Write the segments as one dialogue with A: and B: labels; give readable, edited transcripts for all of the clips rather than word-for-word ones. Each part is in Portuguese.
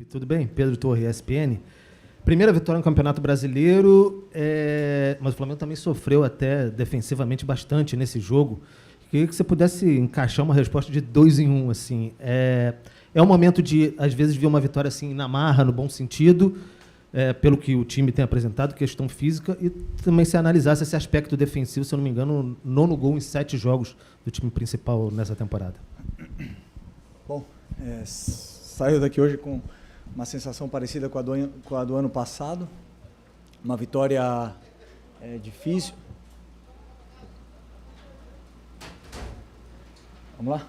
A: Felipe, tudo bem? Pedro Torre, ESPN. Primeira vitória no Campeonato Brasileiro, mas o Flamengo também sofreu até defensivamente bastante nesse jogo. Queria que você pudesse encaixar uma resposta de 2 em 1. Assim. É um momento de, às vezes, ver uma vitória assim, na marra, no bom sentido, pelo que o time tem apresentado, questão física, e também se analisasse esse aspecto defensivo, se eu não me engano, 9º gol em 7 jogos do time principal nessa temporada.
B: Bom, saiu daqui hoje com uma sensação parecida com a do ano passado, uma vitória difícil. Vamos lá?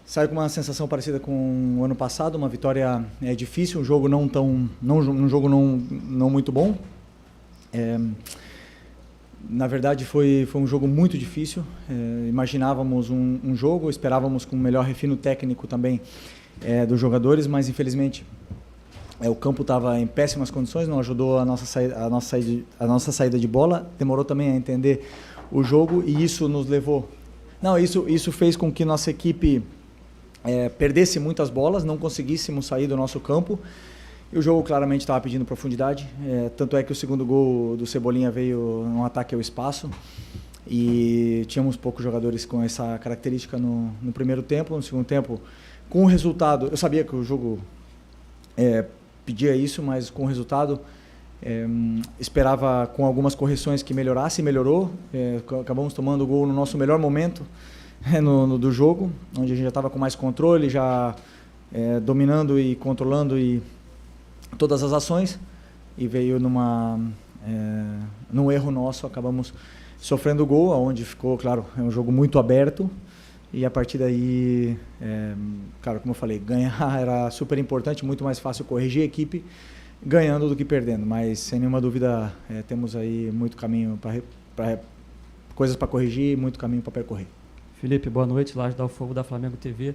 B: Saiu com uma sensação parecida com o ano passado, uma vitória difícil, um jogo não muito bom. Na verdade foi um jogo muito difícil. Imaginávamos um jogo, esperávamos com um melhor refino técnico também dos jogadores, mas infelizmente o campo estava em péssimas condições, não ajudou a nossa saída de bola, demorou também a entender o jogo e isso nos levou. Isso fez com que nossa equipe perdesse muitas bolas, não conseguíssemos sair do nosso campo. E o jogo claramente estava pedindo profundidade, tanto é que o segundo gol do Cebolinha veio num ataque ao espaço e tínhamos poucos jogadores com essa característica no primeiro tempo. No segundo tempo, com o resultado, eu sabia que o jogo pedia isso, mas com o resultado esperava com algumas correções que melhorasse, e melhorou. Acabamos tomando o gol no nosso melhor momento do jogo, onde a gente já estava com mais controle, já dominando e controlando todas as ações, e veio num erro nosso, acabamos sofrendo o gol, onde ficou, claro, um jogo muito aberto, e a partir daí, claro, como eu falei, ganhar era super importante, muito mais fácil corrigir a equipe ganhando do que perdendo, mas sem nenhuma dúvida temos aí muito caminho coisas para corrigir e muito caminho para percorrer.
C: Felipe, boa noite, Laje Dal Fogo da Flamengo TV.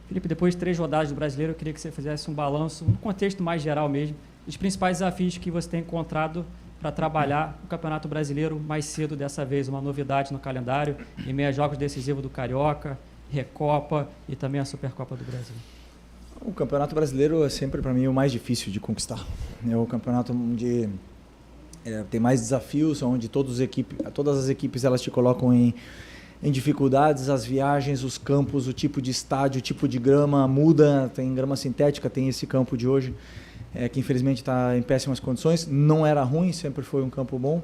C: Felipe, depois de 3 rodadas do Brasileiro, eu queria que você fizesse um balanço, no contexto mais geral mesmo, dos principais desafios que você tem encontrado para trabalhar o Campeonato Brasileiro mais cedo dessa vez, uma novidade no calendário, em meio a jogos decisivos do Carioca, Recopa e também a Supercopa do Brasil.
B: O Campeonato Brasileiro é sempre, para mim, o mais difícil de conquistar. É o campeonato onde tem mais desafios, onde todas as equipes elas te colocam em dificuldades, as viagens, os campos, o tipo de estádio, o tipo de grama muda, tem grama sintética, tem esse campo de hoje, que infelizmente está em péssimas condições. Não era ruim, sempre foi um campo bom,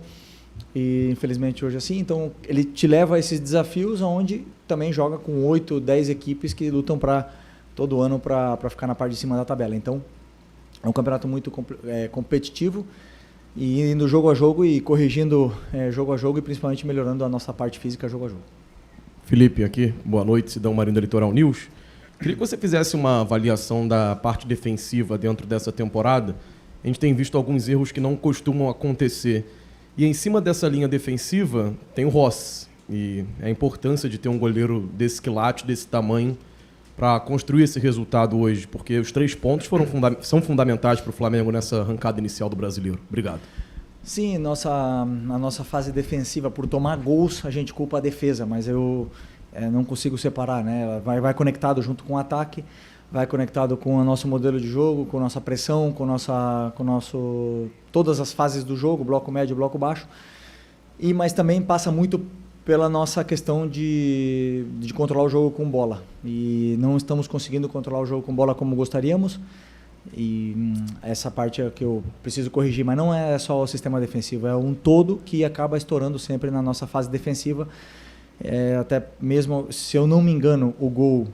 B: e infelizmente hoje é assim. Então ele te leva a esses desafios, onde também joga com 8, 10 equipes que lutam todo ano para ficar na parte de cima da tabela. Então é um campeonato muito competitivo, e indo jogo a jogo e corrigindo jogo a jogo, e principalmente melhorando a nossa parte física jogo a jogo.
D: Felipe, aqui, boa noite, Sidão Marinho da Litoral News. Queria que você fizesse uma avaliação da parte defensiva dentro dessa temporada. A gente tem visto alguns erros que não costumam acontecer. E em cima dessa linha defensiva tem o Rossi. E a importância de ter um goleiro desse quilate, desse tamanho, para construir esse resultado hoje. Porque os 3 pontos são fundamentais para o Flamengo nessa arrancada inicial do Brasileiro. Obrigado.
B: Sim, a nossa fase defensiva, por tomar gols, a gente culpa a defesa, mas eu não consigo separar, né? Ela vai conectado junto com o ataque, vai conectado com o nosso modelo de jogo, com a nossa pressão, todas as fases do jogo, bloco médio, bloco baixo, mas também passa muito pela nossa questão de controlar o jogo com bola, e não estamos conseguindo controlar o jogo com bola como gostaríamos. E essa parte é que eu preciso corrigir, mas não é só o sistema defensivo, é um todo que acaba estourando sempre na nossa fase defensiva. Até mesmo, se eu não me engano, o gol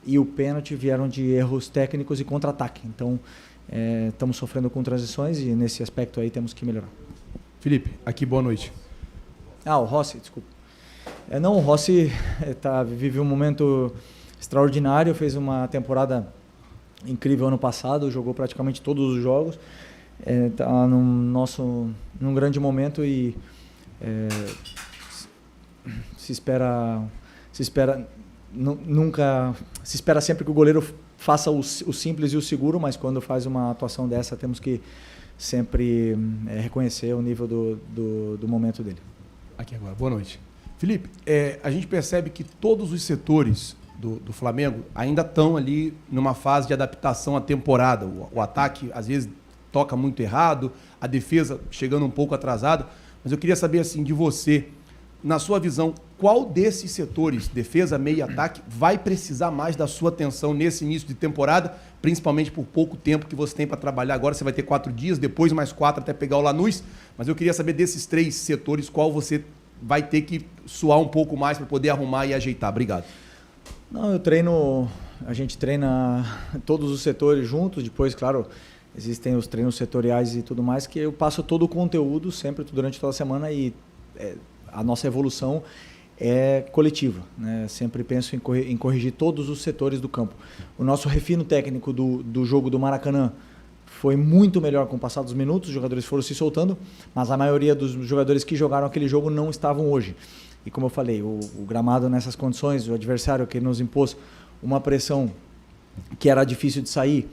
B: e o pênalti vieram de erros técnicos e contra-ataque. Então, estamos sofrendo com transições, e nesse aspecto aí temos que melhorar.
E: Felipe, aqui, boa noite.
B: O Rossi, desculpa. O Rossi vive um momento extraordinário, fez uma temporada incrível ano passado, jogou praticamente todos os jogos, está num grande momento, e se espera sempre que o goleiro faça o simples e o seguro, mas quando faz uma atuação dessa temos que sempre reconhecer o nível do momento dele.
E: Aqui agora, boa noite. Felipe, a gente percebe que todos os setores do Flamengo ainda estão ali numa fase de adaptação à temporada. O ataque, às vezes, toca muito errado, a defesa chegando um pouco atrasada. Mas eu queria saber, assim, de você, na sua visão, qual desses setores, defesa, meio e ataque, vai precisar mais da sua atenção nesse início de temporada, principalmente por pouco tempo que você tem para trabalhar agora? Você vai ter 4 dias, depois mais 4 até pegar o Lanús. Mas eu queria saber desses 3 setores, qual você vai ter que suar um pouco mais para poder arrumar e ajeitar. Obrigado.
B: Não, a gente treina todos os setores juntos, depois, claro, existem os treinos setoriais e tudo mais, que eu passo todo o conteúdo sempre durante toda a semana e a nossa evolução é coletiva, né? Sempre penso em corrigir todos os setores do campo. O nosso refino técnico do jogo do Maracanã foi muito melhor com o passar dos minutos, os jogadores foram se soltando, mas a maioria dos jogadores que jogaram aquele jogo não estavam hoje. E como eu falei, o gramado nessas condições, o adversário que nos impôs uma pressão que era difícil de sair,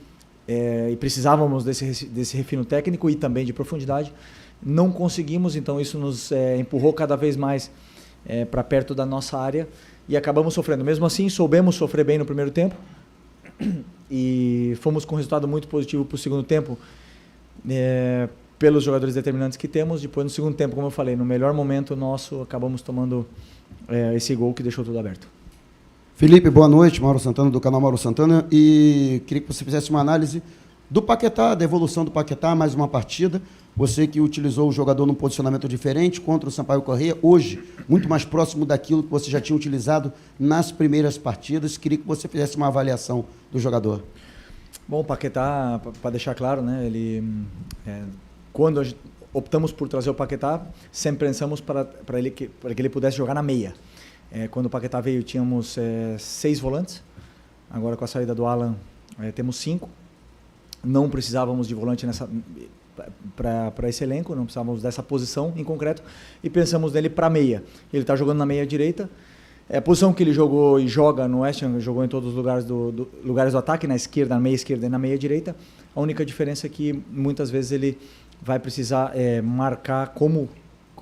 B: e precisávamos desse refino técnico e também de profundidade, não conseguimos, então isso nos empurrou cada vez mais para perto da nossa área e acabamos sofrendo. Mesmo assim, soubemos sofrer bem no primeiro tempo e fomos com um resultado muito positivo para o segundo tempo, pelos jogadores determinantes que temos. Depois, no segundo tempo, como eu falei, no melhor momento nosso, acabamos tomando esse gol que deixou tudo aberto.
F: Felipe, boa noite. Mauro Santana, do canal Mauro Santana. E queria que você fizesse uma análise do Paquetá, da evolução do Paquetá, mais uma partida. Você que utilizou o jogador num posicionamento diferente contra o Sampaio Corrêa, hoje, muito mais próximo daquilo que você já tinha utilizado nas primeiras partidas. Queria que você fizesse uma avaliação do jogador.
B: Bom, o Paquetá, para deixar claro, né, quando optamos por trazer o Paquetá, sempre pensamos para que ele pudesse jogar na meia. Quando o Paquetá veio, tínhamos 6 volantes. Agora, com a saída do Alan, temos 5. Não precisávamos de volante para esse elenco, não precisávamos dessa posição em concreto, e pensamos nele para meia. Ele está jogando na meia direita. A posição que ele jogou e joga no West Ham, jogou em todos os lugares do ataque, na esquerda, na meia esquerda e na meia direita. A única diferença é que muitas vezes ele vai precisar marcar como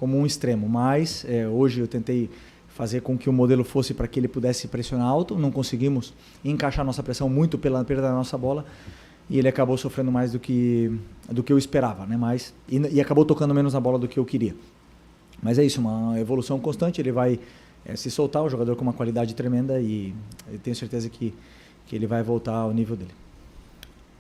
B: um extremo. Mas hoje eu tentei fazer com que o modelo fosse para que ele pudesse pressionar alto. Não conseguimos encaixar nossa pressão muito pela perda da nossa bola. E ele acabou sofrendo mais do que eu esperava, né? E acabou tocando menos na bola do que eu queria. Mas é isso, uma evolução constante. Ele vai se soltar, um jogador com uma qualidade tremenda, e eu tenho certeza que ele vai voltar ao nível dele.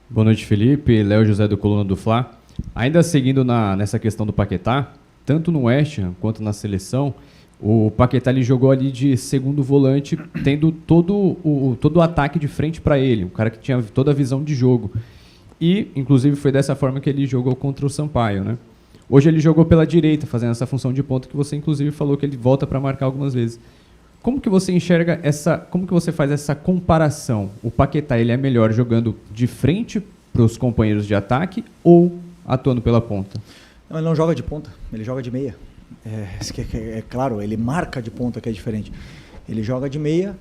G: Boa noite, Felipe. Léo José do Coluna do Fla. Ainda seguindo nessa questão do Paquetá, tanto no West Ham quanto na seleção, o Paquetá ele jogou ali de segundo volante, tendo todo o ataque de frente para ele, um cara que tinha toda a visão de jogo. E, inclusive, foi dessa forma que ele jogou contra o Sampaio, né? Hoje ele jogou pela direita, fazendo essa função de ponta que você, inclusive, falou que ele volta para marcar algumas vezes. Como que você enxerga como que você faz essa comparação? O Paquetá ele é melhor jogando de frente para os companheiros de ataque ou atuando pela ponta?
B: Não, ele não joga de ponta, ele joga de meia. É claro, ele marca de ponta, que é diferente. Ele joga de meia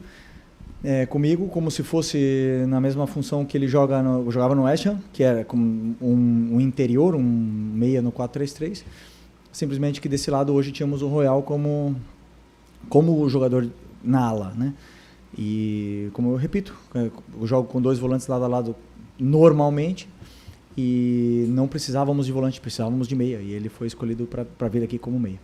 B: comigo, como se fosse na mesma função que ele jogava no West Ham, que era como um interior, um meia no 4-3-3. Simplesmente que desse lado hoje tínhamos o Royal como o jogador na ala, né? E como eu repito, eu jogo com 2 volantes lado a lado normalmente, e não precisávamos de volante, precisávamos de meia, e ele foi escolhido para vir aqui como meia.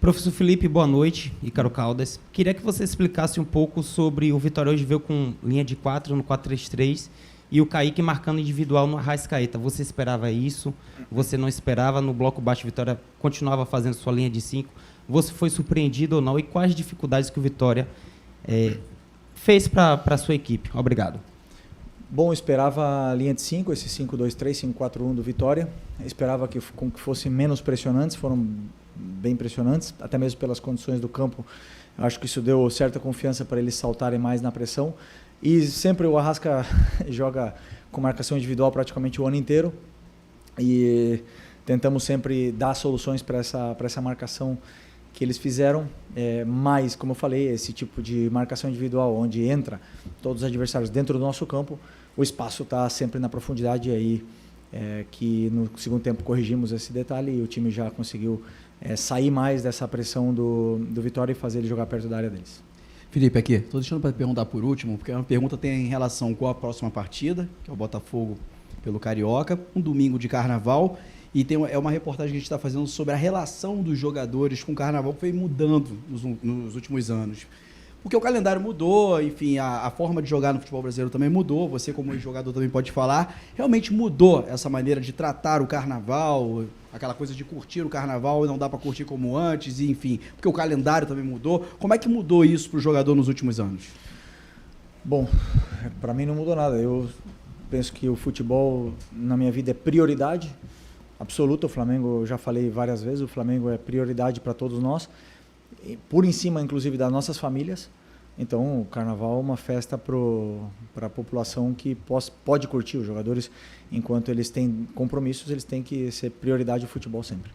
H: Professor Felipe, boa noite. Ícaro Caldas. Queria que você explicasse um pouco sobre o Vitória hoje veio com linha de 4 no 4-3-3 e o Kaique marcando individual no Arrascaeta. Você esperava isso? Você não esperava? No bloco baixo, Vitória continuava fazendo sua linha de 5. Você foi surpreendido ou não? E quais dificuldades que o Vitória fez para a sua equipe? Obrigado.
B: Bom, eu esperava a linha de 5, esse 5-2-3, 5-4-1 do Vitória. Eu esperava que fossem menos pressionantes, foram bem impressionantes, até mesmo pelas condições do campo. Acho que isso deu certa confiança para eles saltarem mais na pressão. E sempre o Arrasca joga com marcação individual praticamente o ano inteiro. E tentamos sempre dar soluções para essa marcação que eles fizeram. Mas, como eu falei, esse tipo de marcação individual, onde entra todos os adversários dentro do nosso campo, o espaço está sempre na profundidade. E aí que no segundo tempo corrigimos esse detalhe e o time já conseguiu sair mais dessa pressão do Vitória e fazer ele jogar perto da área deles.
I: Felipe, aqui, estou deixando para perguntar por último, porque uma pergunta tem em relação com a próxima partida, que é o Botafogo pelo Carioca, um domingo de carnaval, e é uma reportagem que a gente está fazendo sobre a relação dos jogadores com o carnaval, que foi mudando nos últimos anos. Porque o calendário mudou, enfim, a forma de jogar no futebol brasileiro também mudou, você como jogador também pode falar, realmente mudou essa maneira de tratar o carnaval, aquela coisa de curtir o carnaval e não dá para curtir como antes, e, enfim, porque o calendário também mudou. Como é que mudou isso para o jogador nos últimos anos?
B: Bom, para mim não mudou nada. Eu penso que o futebol na minha vida é prioridade absoluta. O Flamengo, eu já falei várias vezes, o Flamengo é prioridade para todos nós, por em cima, inclusive, das nossas famílias. Então, o Carnaval é uma festa para a população que pode curtir. Os jogadores, enquanto eles têm compromissos, eles têm que ser prioridade do futebol sempre.